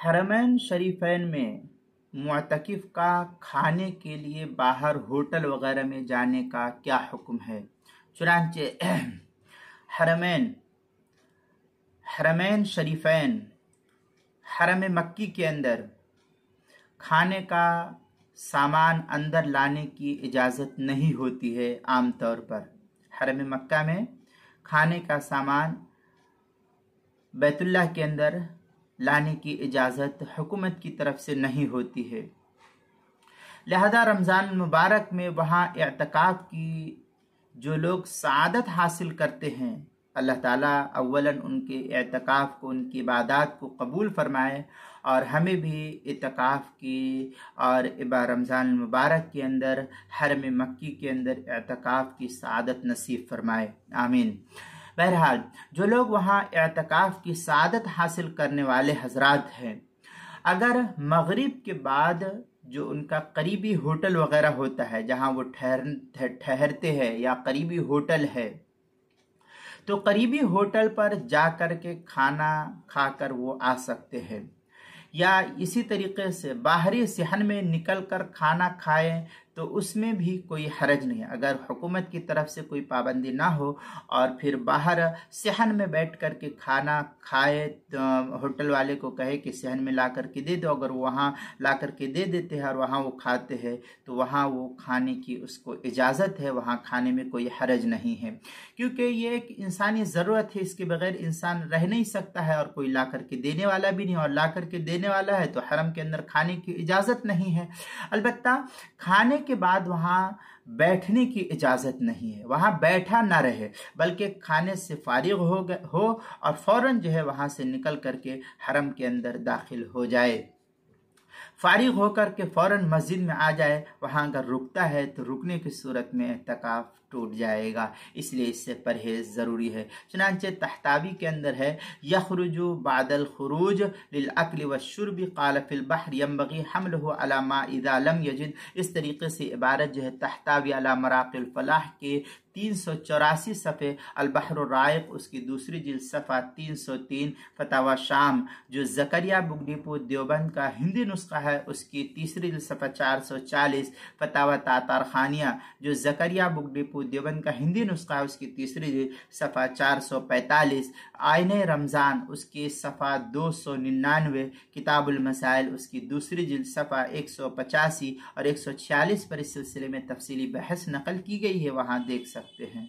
حرمین شریفین میں معتکف کا کھانے کے لیے باہر ہوٹل وغیرہ میں جانے کا کیا حکم ہے؟ چنانچہ حرمین شریفین حرم مکی کے اندر کھانے کا سامان اندر لانے کی اجازت نہیں ہوتی ہے۔ عام طور پر حرم مکہ میں کھانے کا سامان بیت اللہ کے اندر لانے کی اجازت حکومت کی طرف سے نہیں ہوتی ہے، لہذا رمضان المبارک میں وہاں اعتکاف کی جو لوگ سعادت حاصل کرتے ہیں، اللہ تعالیٰ اولاً ان کے اعتکاف کو، ان کی عبادات کو قبول فرمائے، اور ہمیں بھی اعتکاف کی اور رمضان المبارک کے اندر حرم مکی کے اندر اعتکاف کی سعادت نصیب فرمائے، آمین۔ بہرحال جو لوگ وہاں اعتکاف کی سعادت حاصل کرنے والے حضرات ہیں، اگر مغرب کے بعد جو ان کا قریبی ہوٹل وغیرہ ہوتا ہے جہاں وہ ٹھہرتے ہیں یا قریبی ہوٹل ہے، تو قریبی ہوٹل پر جا کر کے کھانا کھا کر وہ آ سکتے ہیں، یا اسی طریقے سے باہری صحن میں نکل کر کھانا کھائیں تو اس میں بھی کوئی حرج نہیں ہے، اگر حکومت کی طرف سے کوئی پابندی نہ ہو اور پھر باہر صحن میں بیٹھ کر کے کھانا کھائے، تو ہوٹل والے کو کہے کہ صحن میں لا کر کے دے دو، اگر وہاں لا کر کے دے دیتے ہیں اور وہاں وہ کھاتے ہیں تو وہاں وہ کھانے کی اس کو اجازت ہے، وہاں کھانے میں کوئی حرج نہیں ہے، کیونکہ یہ ایک انسانی ضرورت ہے، اس کے بغیر انسان رہ نہیں سکتا ہے، اور کوئی لا کر کے دینے والا بھی نہیں، اور لا کر کے دینے والا ہے تو حرم کے اندر کھانے کی اجازت نہیں ہے۔ البتہ کھانے کے بعد وہاں بیٹھنے کی اجازت نہیں ہے، وہاں بیٹھا نہ رہے، بلکہ کھانے سے فارغ ہو اور فوراً جو ہے وہاں سے نکل کر کے حرم کے اندر داخل ہو جائے، فارغ ہو کر کے فوراً مسجد میں آ جائے۔ وہاں اگر رکتا ہے تو رکنے کی صورت میں اعتکاف ٹوٹ جائے گا، اس لیے اس سے پرہیز ضروری ہے۔ چنانچہ تحتاوی کے اندر ہے، یخرج بعد الخروج للاکل والشرب قال فی البحر ينبغي حمله على ما اذا لم يجد۔ اس طریقے سے عبارت جو ہے تحتاوی علی مراقی الفلاح کے 384 صفحے، البحر الرائق اس کی دوسری جلد صفحہ 303، فتاوی شام جو زکریا بک ڈپو دیوبند کا ہندی نسخہ ہے اس کی تیسری جلد صفحہ 440، فتاوی تاتار خانیہ جو زکریا بک ڈپو دیوبند کا ہندی نسخہ ہے اس کی تیسری جلد صفحہ 445، آئین رمضان اس کی صفحہ 299، کتاب المسائل اس کی دوسری جلد صفحہ 185 اور 146 پر اس سلسلے میں تفصیلی بحث نقل کی گئی ہے، وہاں دیکھ سکتے ہیں۔